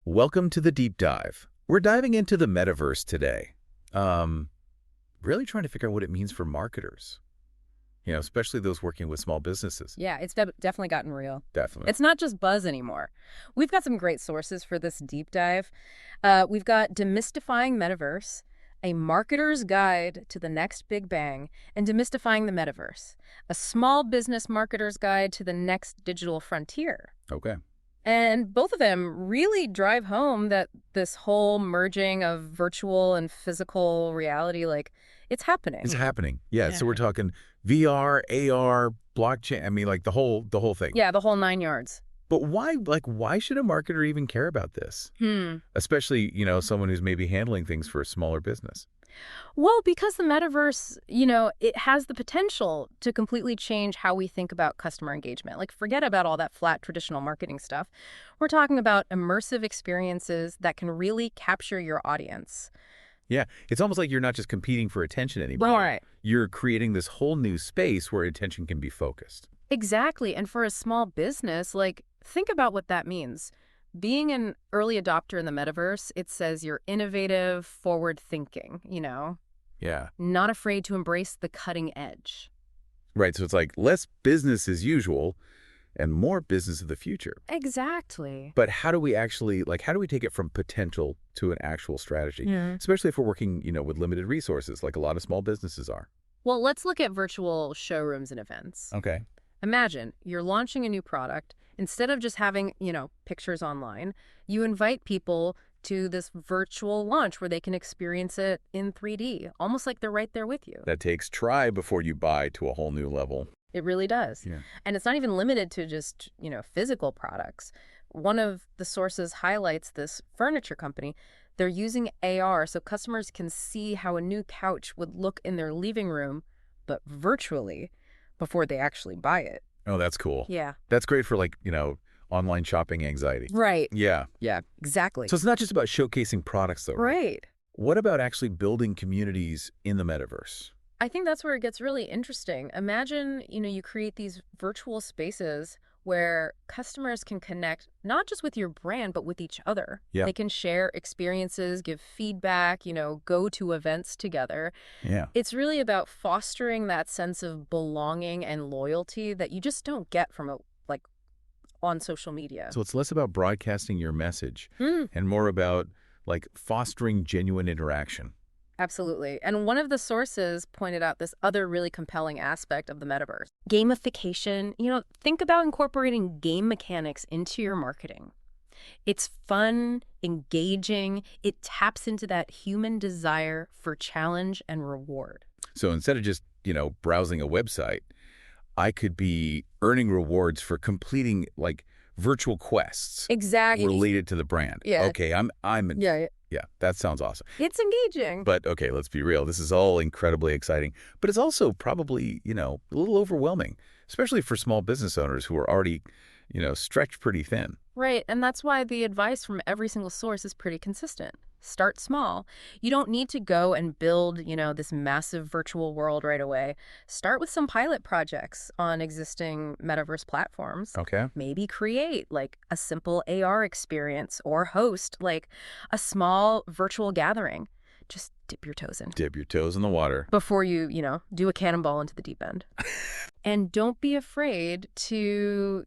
Welcome to the deep dive. We're diving into the metaverse today. Really trying to figure out what it means for marketers, especially those working with small businesses. Yeah, it's definitely gotten real. Definitely. It's not just buzz anymore. We've got some great sources for this deep dive. We've got Demystifying Metaverse, a marketer's guide to the next big bang, and Demystifying the Metaverse, a small business marketer's guide to the next digital frontier. Okay. And both of them really drive home that this whole merging of virtual and physical reality, it's happening. It's happening. Yeah. So we're talking VR, AR, blockchain. I mean, like the whole thing. Yeah, the whole 9 yards. But why should a marketer even care about this? Especially, someone who's maybe handling things for a smaller business. Well, because the metaverse, it has the potential to completely change how we think about customer engagement. Forget about all that flat traditional marketing stuff. We're talking about immersive experiences that can really capture your audience. Yeah, it's almost like you're not just competing for attention anymore. Right. You're creating this whole new space where attention can be focused. Exactly. And for a small business, think about what that means. Being an early adopter in the metaverse, it says you're innovative, forward-thinking, Yeah. not afraid to embrace the cutting edge. Right, so it's like less business as usual and more business of the future. Exactly. But how do we actually, how do we take it from potential to an actual strategy? Especially if we're working, with limited resources, like a lot of small businesses are. Well, let's look at virtual showrooms and events. Okay. Imagine you're launching a new product. Instead of just having, pictures online, you invite people to this virtual launch where they can experience it in 3D, almost like they're right there with you. That takes try before you buy to a whole new level. It really does. Yeah. And it's not even limited to just, physical products. One of the sources highlights this furniture company. They're using AR so customers can see how a new couch would look in their living room, but virtually, before they actually buy it. Oh, that's cool. Yeah. That's great for online shopping anxiety. Right. Yeah. Yeah, exactly. So it's not just about showcasing products though, right? Right. What about actually building communities in the metaverse? I think that's where it gets really interesting. Imagine, you create these virtual spaces where customers can connect not just with your brand, but with each other. Yeah. They can share experiences, give feedback, go to events together. Yeah. It's really about fostering that sense of belonging and loyalty that you just don't get from on social media. So it's less about broadcasting your message and more about fostering genuine interaction. Absolutely. And one of the sources pointed out this other really compelling aspect of the metaverse. Gamification. Think about incorporating game mechanics into your marketing. It's fun, engaging. It taps into that human desire for challenge and reward. So instead of just, browsing a website, I could be earning rewards for completing virtual quests. Exactly. Related to the brand. Yeah. Okay, Yeah, that sounds awesome. It's engaging. But okay, let's be real. This is all incredibly exciting, but it's also probably, a little overwhelming, especially for small business owners who are already, stretched pretty thin. Right. And that's why the advice from every single source is pretty consistent. Start small. You don't need to go and build, this massive virtual world right away. Start with some pilot projects on existing metaverse platforms. Okay. Maybe create a simple AR experience or host a small virtual gathering. Just dip your toes in. Dip your toes in the water. Before you, do a cannonball into the deep end. And don't be afraid to,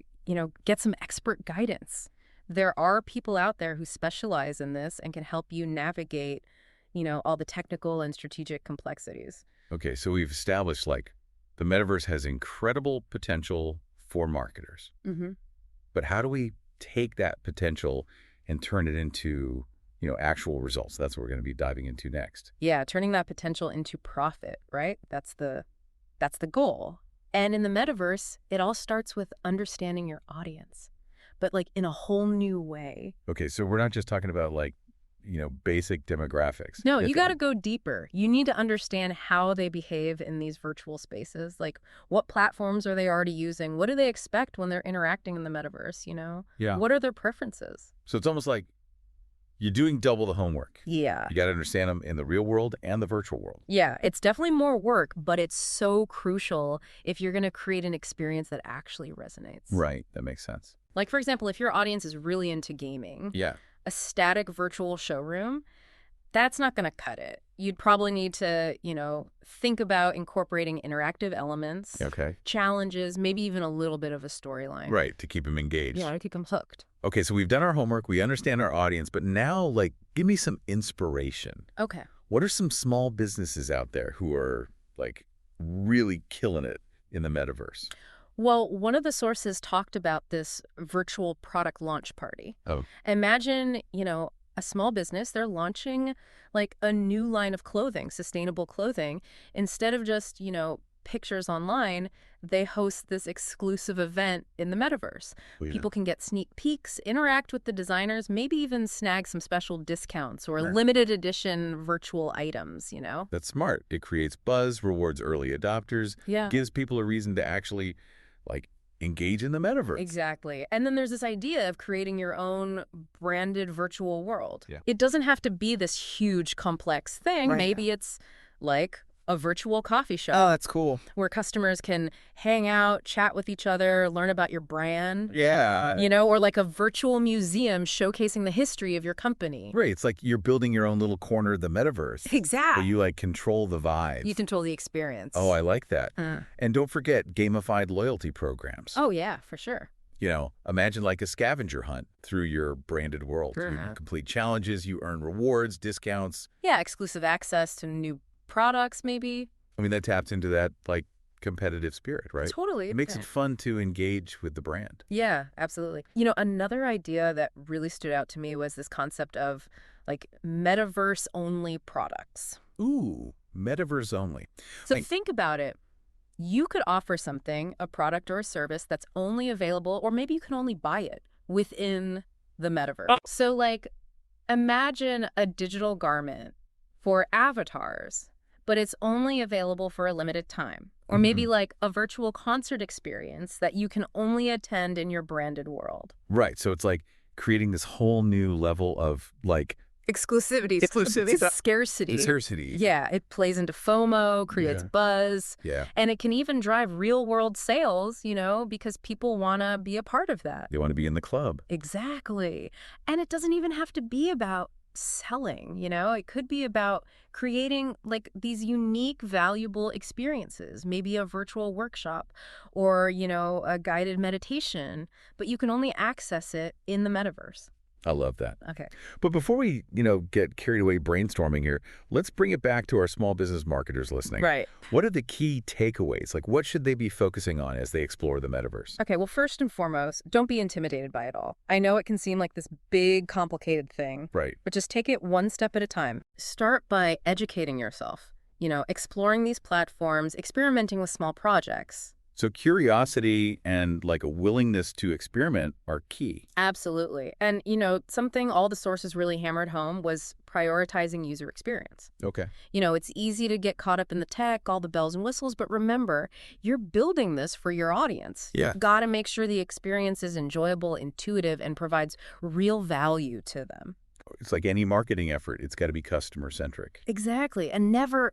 get some expert guidance. There are people out there who specialize in this and can help you navigate, all the technical and strategic complexities. Okay, so we've established the metaverse has incredible potential for marketers. But how do we take that potential and turn it into, actual results? That's what we're going to be diving into next. Yeah, turning that potential into profit, right? That's the goal. And in the metaverse, it all starts with understanding your audience, but in a whole new way. Okay, so we're not just talking about basic demographics. No, you got to go deeper. You need to understand how they behave in these virtual spaces. What platforms are they already using? What do they expect when they're interacting in the metaverse, Yeah. What are their preferences? So it's almost like you're doing double the homework. Yeah. You got to understand them in the real world and the virtual world. Yeah, it's definitely more work, but it's so crucial if you're going to create an experience that actually resonates. Right, that makes sense. For example, if your audience is really into gaming, Yeah. a static virtual showroom, that's not going to cut it. You'd probably need to, think about incorporating interactive elements, Okay. challenges, maybe even a little bit of a storyline. Right, to keep them engaged. Yeah, to keep them hooked. Okay, so we've done our homework, we understand our audience, but now, like, give me some inspiration. Okay. What are some small businesses out there who are, like, really killing it in the metaverse? Well, one of the sources talked about this virtual product launch party. Oh, Imagine, a small business, they're launching like a new line of clothing, sustainable clothing. Instead of just, pictures online, they host this exclusive event in the metaverse. yeah. People can get sneak peeks, interact with the designers, maybe even snag some special discounts or Right. limited edition virtual items, That's smart. It creates buzz, rewards early adopters, Yeah. gives people a reason to actually, like, engage in the metaverse. Exactly. And then there's this idea of creating your own branded virtual world. Yeah. It doesn't have to be this huge, complex thing. Right. Maybe it's like a virtual coffee shop Oh, that's cool. where customers can hang out, chat with each other, learn about your brand, Yeah. or like a virtual museum showcasing the history of your company. Right, it's like you're building your own little corner of the metaverse. Where Exactly. you, like, control the vibe. You control the experience. Oh, I like that. Uh. And don't forget gamified loyalty programs. Oh, yeah, for sure. Imagine like a scavenger hunt through your branded world. You Uh-huh. complete challenges, you earn rewards, discounts. Yeah, exclusive access to new products, maybe. I mean, that taps into that, like, competitive spirit, right? Totally. It makes Yeah. it fun to engage with the brand. Yeah, absolutely. Another idea that really stood out to me was this concept of like metaverse only products. Ooh, metaverse only. So Like- think about it. You could offer something, a product or a service that's only available, or maybe you can only buy it within the metaverse. So like imagine a digital garment for avatars, but it's only available for a limited time. Or maybe like a virtual concert experience that you can only attend in your branded world. Right, so it's like creating this whole new level of, like, Exclusivity. Scarcity. scarcity. Yeah, it plays into FOMO, creates Yeah. buzz, Yeah, and it can even drive real-world sales, because people want to be a part of that. they want to be in the club. Exactly. And it doesn't even have to be about selling, It could be about creating like these unique, valuable experiences, maybe a virtual workshop or, a guided meditation, but you can only access it in the metaverse. I love that. Okay. But before we, get carried away brainstorming here, let's bring it back to our small business marketers listening. Right. What are the key takeaways? Like, what should they be focusing on as they explore the metaverse? Okay, well, first and foremost, don't be intimidated by it all. I know it can seem like this big, complicated thing, Right. but just take it one step at a time. Start by educating yourself, exploring these platforms, experimenting with small projects. So curiosity and, like, a willingness to experiment are key. Absolutely. And, something all the sources really hammered home was prioritizing user experience. Okay. It's easy to get caught up in the tech, all the bells and whistles, but remember, you're building this for your audience. Yeah. You've got to make sure the experience is enjoyable, intuitive, and provides real value to them. It's like any marketing effort. It's got to be customer-centric. Exactly. And never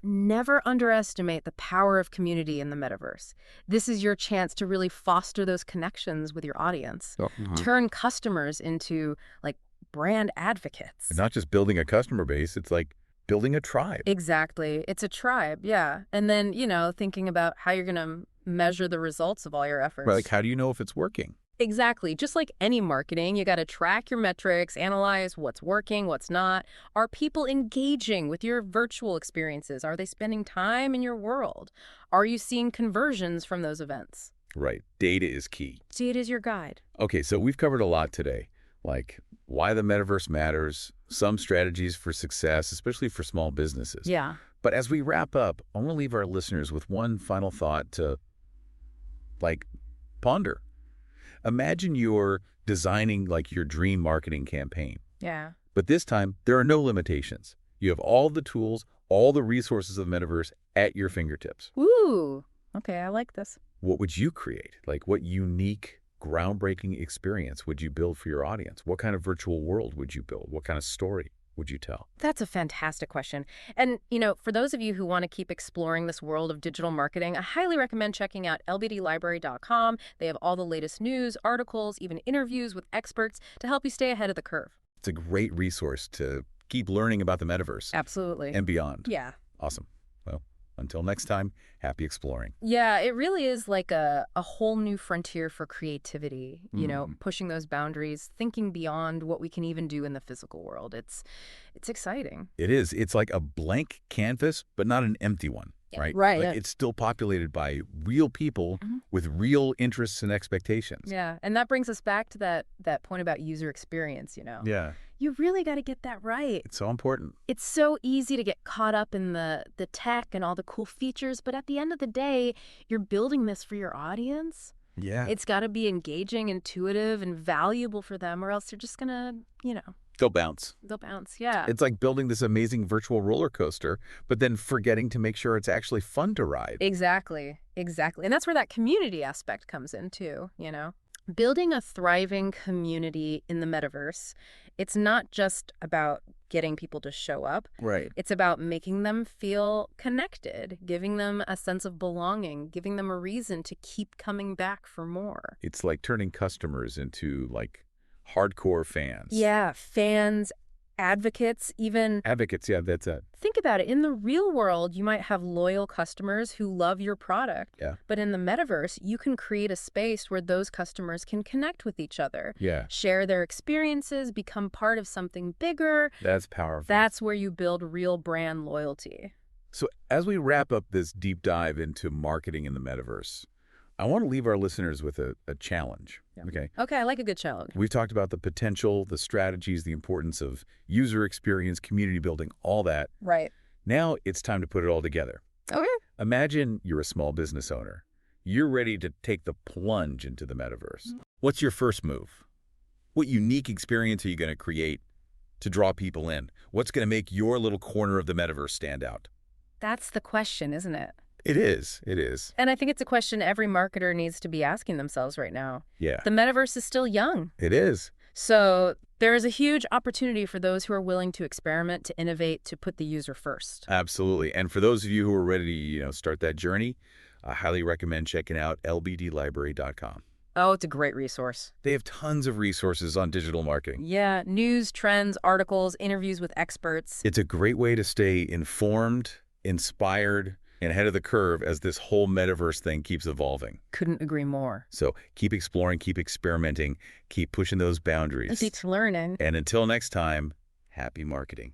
underestimate the power of community in the metaverse. This is your chance to really foster those connections with your audience. Turn customers into, like, brand advocates. And not just building a customer base, it's like building a tribe. Exactly. It's a tribe, yeah. And then, thinking about how you're going to measure the results of all your efforts. Right, like, how do you know if it's working? Exactly. Just like any marketing, you got to track your metrics, analyze what's working, what's not. Are people engaging with your virtual experiences? Are they spending time in your world? Are you seeing conversions from those events? Right. Data is key. Data is your guide. Okay, so we've covered a lot today, like why the metaverse matters, some strategies for success, especially for small businesses. Yeah. But as we wrap up, I want to leave our listeners with one final thought to, like, ponder. Imagine you're designing, like, your dream marketing campaign. Yeah. But this time, there are no limitations. You have all the tools, all the resources of the metaverse at your fingertips. Ooh. Okay, I like this. What would you create? Like, what unique, groundbreaking experience would you build for your audience? What kind of virtual world would you build? What kind of story would you tell? That's a fantastic question. And, for those of you who want to keep exploring this world of digital marketing, I highly recommend checking out lbdlibrary.com. They have all the latest news, articles, even interviews with experts to help you stay ahead of the curve. It's a great resource to keep learning about the metaverse Absolutely. and beyond. Yeah. Awesome. Well, until next time, happy exploring. Yeah, it really is like a whole new frontier for creativity, pushing those boundaries, thinking beyond what we can even do in the physical world. It's exciting. It is. It's like a blank canvas, but not an empty one, right? Right. Like it's still populated by real people with real interests and expectations. Yeah, and that brings us back to that point about user experience, Yeah. You really got to get that right. It's so important. It's so easy to get caught up in the tech and all the cool features, but at the end of the day, you're building this for your audience. Yeah. It's got to be engaging, intuitive, and valuable for them, or else they're just going to, They'll bounce. They'll bounce, yeah. It's like building this amazing virtual roller coaster, but then forgetting to make sure it's actually fun to ride. Exactly. And that's where that community aspect comes in too, Building a thriving community in the metaverse, it's not just about getting people to show up. Right. It's about making them feel connected, giving them a sense of belonging, giving them a reason to keep coming back for more. It's like turning customers into like hardcore fans. Yeah, fans, advocates, even... Advocates, yeah, that's it. Think about it. In the real world, you might have loyal customers who love your product. Yeah. But in the metaverse, you can create a space where those customers can connect with each other. Yeah. Share their experiences, become part of something bigger. That's powerful. That's where you build real brand loyalty. So as we wrap up this deep dive into marketing in the metaverse, I want to leave our listeners with a challenge. Yeah. Okay, I like a good challenge. We've talked about the potential, the strategies, the importance of user experience, community building, all that. Right. Now it's time to put it all together. Okay. Imagine you're a small business owner. You're ready to take the plunge into the metaverse. What's your first move? What unique experience are you going to create to draw people in? What's going to make your little corner of the metaverse stand out? That's the question, isn't it? It is. It is. And I think it's a question every marketer needs to be asking themselves right now. Yeah. The metaverse is still young. It is. So there is a huge opportunity for those who are willing to experiment, to innovate, to put the user first. Absolutely. And for those of you who are ready to, start that journey, I highly recommend checking out lbdlibrary.com. Oh, it's a great resource. They have tons of resources on digital marketing. Yeah, news, trends, articles, interviews with experts. It's a great way to stay informed, inspired, and ahead of the curve as this whole metaverse thing keeps evolving. Couldn't agree more. So keep exploring, keep experimenting, keep pushing those boundaries. Keep learning. And until next time, happy marketing.